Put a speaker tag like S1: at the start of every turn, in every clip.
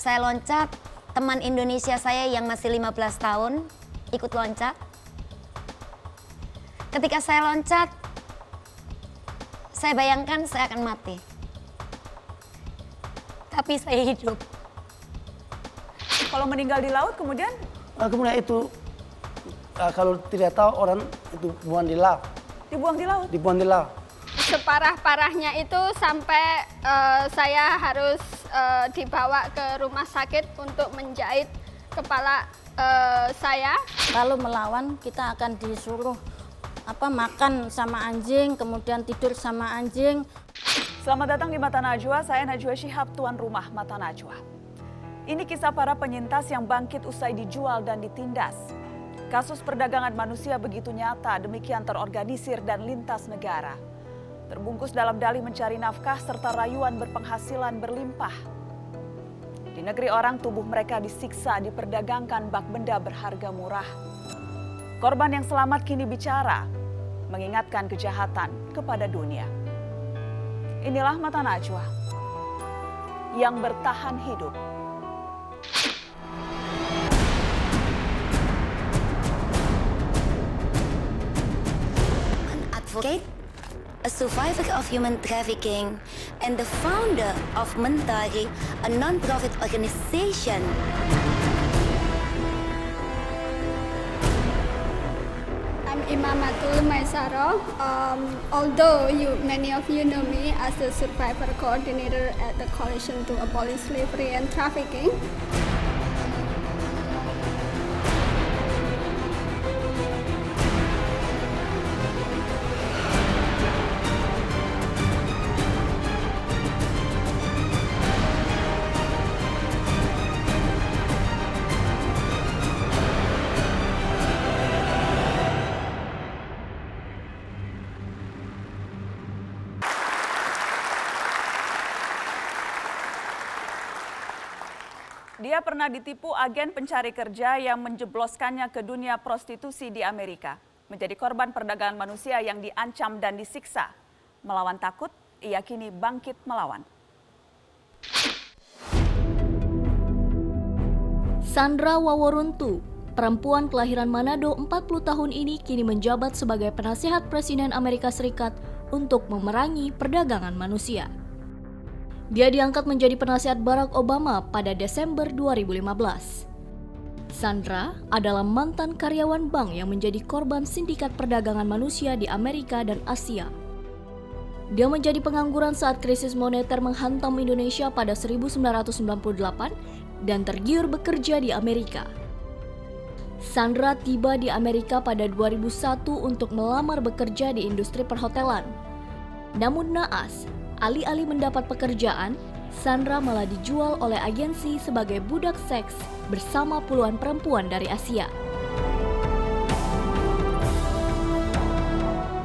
S1: Saya loncat, teman Indonesia saya yang masih 15 tahun ikut loncat. Ketika saya loncat, saya bayangkan saya akan mati. Tapi saya hidup.
S2: Kalau meninggal di laut kemudian?
S3: Kemudian itu kalau tidak tahu orang itu buang di laut.
S2: Dibuang di laut?
S3: Dibuang di laut.
S4: Separah-parahnya itu sampai saya harus dibawa ke rumah sakit untuk menjahit kepala saya.
S5: Kalau melawan kita akan disuruh makan sama anjing, kemudian tidur sama anjing.
S2: Selamat datang di Mata Najwa, saya Najwa Shihab, tuan rumah Mata Najwa. Ini kisah para penyintas yang bangkit usai dijual dan ditindas. Kasus perdagangan manusia begitu nyata, demikian terorganisir dan lintas negara. Terbungkus dalam dalih mencari nafkah serta rayuan berpenghasilan berlimpah. Di negeri orang, tubuh mereka disiksa, diperdagangkan bak benda berharga murah. Korban yang selamat kini bicara, mengingatkan kejahatan kepada dunia. Inilah Mata Najwa yang bertahan hidup.
S1: An advocate, a survivor of human trafficking, and the founder of Mentari, a non-profit organization.
S4: I'm Imamatul Maisaro. Although many of you know me as the survivor coordinator at the Coalition to Abolish Slavery and Trafficking.
S2: Dia pernah ditipu agen pencari kerja yang menjebloskannya ke dunia prostitusi di Amerika. Menjadi korban perdagangan manusia yang diancam dan disiksa. Melawan takut, ia kini bangkit melawan.
S6: Sandra Waworuntu, perempuan kelahiran Manado 40 tahun ini kini menjabat sebagai penasihat Presiden Amerika Serikat untuk memerangi perdagangan manusia. Dia diangkat menjadi penasihat Barack Obama pada Desember 2015. Sandra adalah mantan karyawan bank yang menjadi korban sindikat perdagangan manusia di Amerika dan Asia. Dia menjadi pengangguran saat krisis moneter menghantam Indonesia pada 1998 dan tergiur bekerja di Amerika. Sandra tiba di Amerika pada 2001 untuk melamar bekerja di industri perhotelan. Namun naas, alih-alih mendapat pekerjaan, Sandra malah dijual oleh agensi sebagai budak seks bersama puluhan perempuan dari Asia.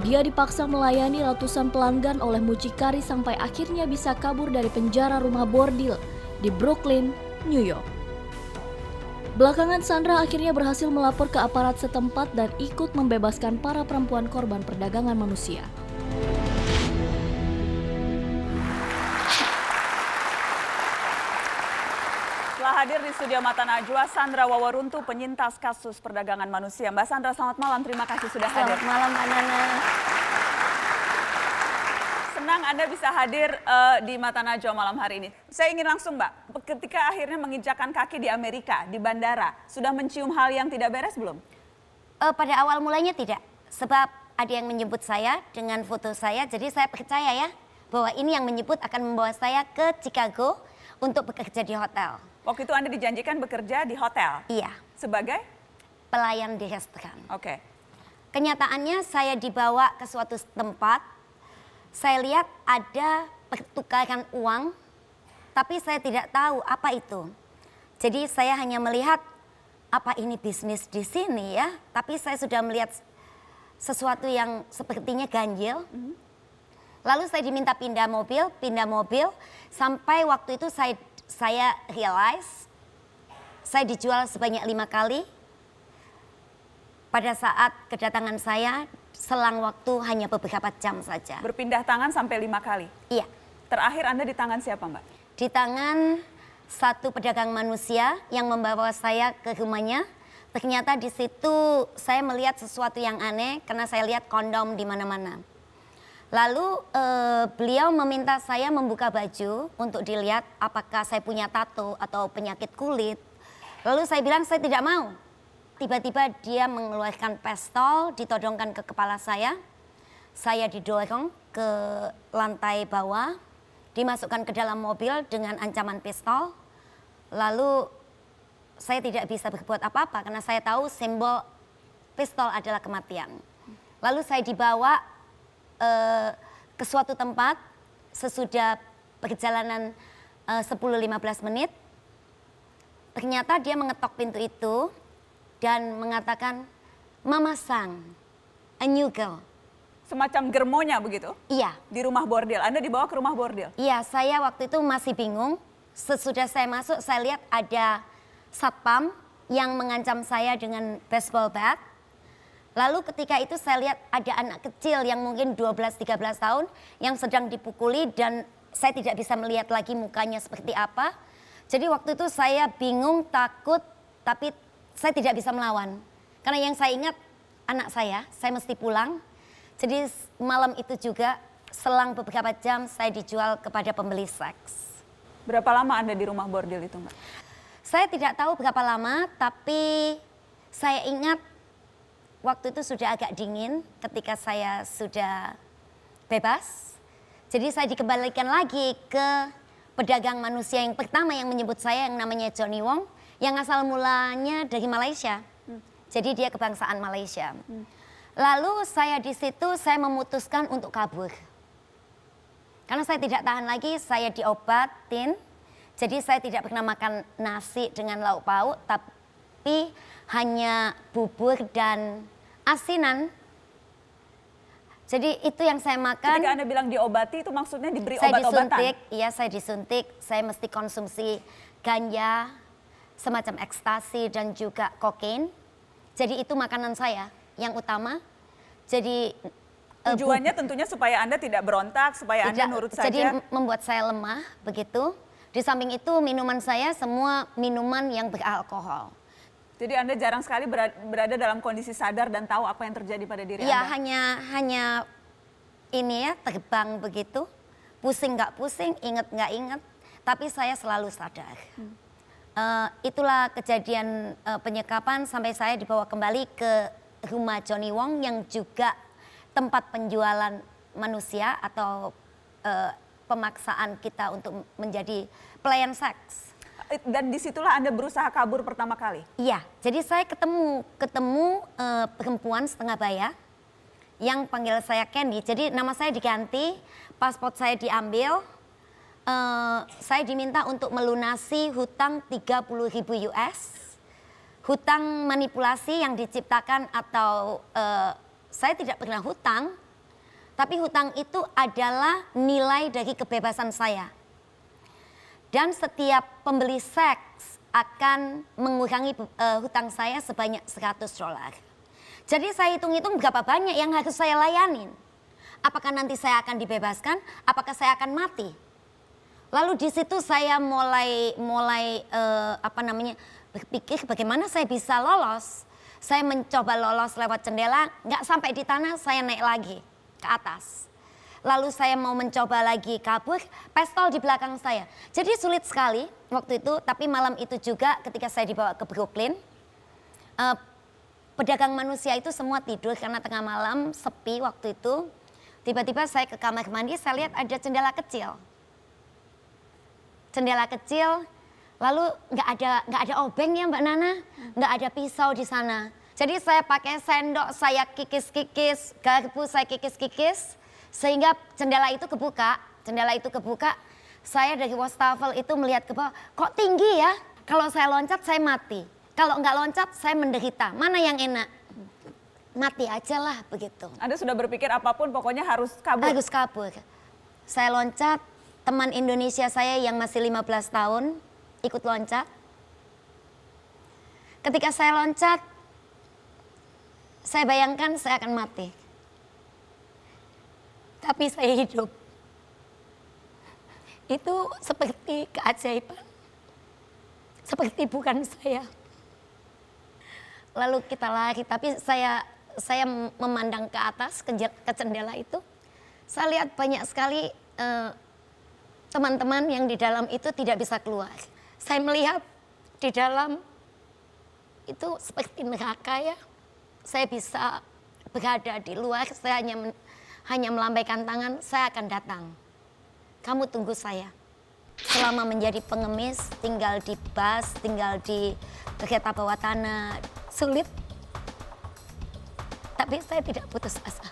S6: Dia dipaksa melayani ratusan pelanggan oleh mucikari sampai akhirnya bisa kabur dari penjara rumah bordil di Brooklyn, New York. Belakangan Sandra akhirnya berhasil melapor ke aparat setempat dan ikut membebaskan para perempuan korban perdagangan manusia.
S2: Telah hadir di studio Mata Najwa, Sandra Waworuntu, penyintas kasus perdagangan manusia. Mbak Sandra, selamat malam. Terima kasih sudah hadir.
S1: Selamat malam, Mbak Nana.
S2: Senang Anda bisa hadir di Mata Najwa malam hari ini. Saya ingin langsung, Mbak, ketika akhirnya menginjakan kaki di Amerika, di bandara, sudah mencium hal yang tidak beres belum?
S1: Pada awal mulanya tidak, sebab ada yang menyebut saya dengan foto saya, jadi saya percaya ya bahwa ini yang menyebut akan membawa saya ke Chicago untuk bekerja di hotel.
S2: Waktu itu Anda dijanjikan bekerja di hotel?
S1: Iya.
S2: Sebagai?
S1: Pelayan di restoran.
S2: Oke.
S1: Kenyataannya saya dibawa ke suatu tempat, saya lihat ada pertukaran uang, tapi saya tidak tahu apa itu. Jadi saya hanya melihat apa ini bisnis di sini ya, tapi saya sudah melihat sesuatu yang sepertinya ganjil. Lalu saya diminta pindah mobil, sampai waktu itu saya realize saya dijual sebanyak 5 kali. Pada saat kedatangan saya, selang waktu hanya beberapa jam saja.
S2: Berpindah tangan sampai 5 kali?
S1: Iya.
S2: Terakhir Anda di tangan siapa, Mbak?
S1: Di tangan satu pedagang manusia yang membawa saya ke rumahnya. Ternyata di situ saya melihat sesuatu yang aneh karena saya lihat kondom di mana-mana. Lalu beliau meminta saya membuka baju untuk dilihat apakah saya punya tato atau penyakit kulit. Lalu saya bilang saya tidak mau. Tiba-tiba dia mengeluarkan pistol, ditodongkan ke kepala saya. Saya didorong ke lantai bawah, dimasukkan ke dalam mobil dengan ancaman pistol. Lalu saya tidak bisa berbuat apa-apa karena saya tahu simbol pistol adalah kematian. Lalu saya dibawa ke suatu tempat sesudah perjalanan 10-15 menit. Ternyata dia mengetok pintu itu dan mengatakan, "Mama Sang, a new girl."
S2: Semacam germonya begitu?
S1: Iya.
S2: Di rumah bordil, Anda dibawa ke rumah bordil?
S1: Iya, saya waktu itu masih bingung. Sesudah saya masuk, saya lihat ada satpam yang mengancam saya dengan baseball bat. Lalu ketika itu saya lihat ada anak kecil yang mungkin 12-13 tahun yang sedang dipukuli dan saya tidak bisa melihat lagi mukanya seperti apa. Jadi waktu itu saya bingung, takut, tapi saya tidak bisa melawan. Karena yang saya ingat anak saya mesti pulang. Jadi malam itu juga selang beberapa jam saya dijual kepada pembeli seks.
S2: Berapa lama Anda di rumah bordil itu, Mbak?
S1: Saya tidak tahu berapa lama, tapi saya ingat waktu itu sudah agak dingin ketika saya sudah bebas. Jadi saya dikembalikan lagi ke pedagang manusia yang pertama yang menyebut saya yang namanya Johnny Wong, yang asal mulanya dari Malaysia. Jadi dia kebangsaan Malaysia. Lalu saya di situ saya memutuskan untuk kabur. Karena saya tidak tahan lagi, saya diobatin. Jadi saya tidak pernah makan nasi dengan lauk pauk, tapi hanya bubur dan asinan. Jadi itu yang saya makan.
S2: Ketika Anda bilang diobati itu maksudnya diberi
S1: Saya
S2: obat-obatan?
S1: disuntik, iya saya disuntik. Saya mesti konsumsi ganja, semacam ekstasi dan juga kokain. Jadi itu makanan saya yang utama. Jadi
S2: tujuannya tentunya supaya Anda tidak berontak, supaya Anda nurut saja.
S1: Jadi membuat saya lemah begitu. Di samping itu minuman saya semua minuman yang beralkohol.
S2: Jadi Anda jarang sekali berada dalam kondisi sadar dan tahu apa yang terjadi pada diri
S1: Ya
S2: Anda?
S1: hanya ini ya terbang begitu. Pusing nggak pusing, inget nggak inget. Tapi saya selalu sadar. Itulah kejadian penyekapan sampai saya dibawa kembali ke rumah Johnny Wong yang juga tempat penjualan manusia atau pemaksaan kita untuk menjadi pelayan seks.
S2: Dan disitulah Anda berusaha kabur pertama kali?
S1: Iya, jadi saya ketemu perempuan setengah baya yang panggil saya Candy. Jadi nama saya diganti, paspor saya diambil, saya diminta untuk melunasi hutang 30.000 US, hutang manipulasi yang diciptakan atau saya tidak pernah hutang, tapi hutang itu adalah nilai dari kebebasan saya. Dan setiap pembeli seks akan mengurangi hutang saya sebanyak $100. Jadi saya hitung-hitung berapa banyak yang harus saya layanin. Apakah nanti saya akan dibebaskan, apakah saya akan mati. Lalu di situ saya mulai berpikir bagaimana saya bisa lolos. Saya mencoba lolos lewat jendela, nggak sampai di tanah saya naik lagi ke atas. Lalu saya mau mencoba lagi kabur, pistol di belakang saya. Jadi sulit sekali waktu itu, tapi malam itu juga ketika saya dibawa ke Brooklyn, pedagang manusia itu semua tidur karena tengah malam, sepi waktu itu. Tiba-tiba saya ke kamar mandi, saya lihat ada jendela kecil. Jendela kecil, lalu nggak ada obengnya Mbak Nana, nggak ada pisau di sana. Jadi saya pakai sendok, saya kikis-kikis, garpu saya kikis-kikis, sehingga jendela itu kebuka. Saya dari wastafel itu melihat ke bawah, kok tinggi ya? Kalau saya loncat saya mati, kalau nggak loncat saya menderita. Mana yang enak? Mati aja lah begitu.
S2: Anda sudah berpikir apapun pokoknya harus kabur?
S1: Harus kabur. Saya loncat, teman Indonesia saya yang masih 15 tahun ikut loncat. Ketika saya loncat, saya bayangkan saya akan mati. Tapi saya hidup. Itu seperti keajaiban. seperti bukan saya. Lalu kita lari, tapi saya memandang ke atas, ke jendela itu. Saya lihat banyak sekali teman-teman yang di dalam itu tidak bisa keluar. Saya melihat di dalam itu seperti neraka ya. Saya bisa berada di luar, saya hanya melambaikan tangan, saya akan datang. Kamu tunggu saya. Selama menjadi pengemis, tinggal di bus, tinggal di kereta bawah tanah, sulit. Tapi saya tidak putus asa.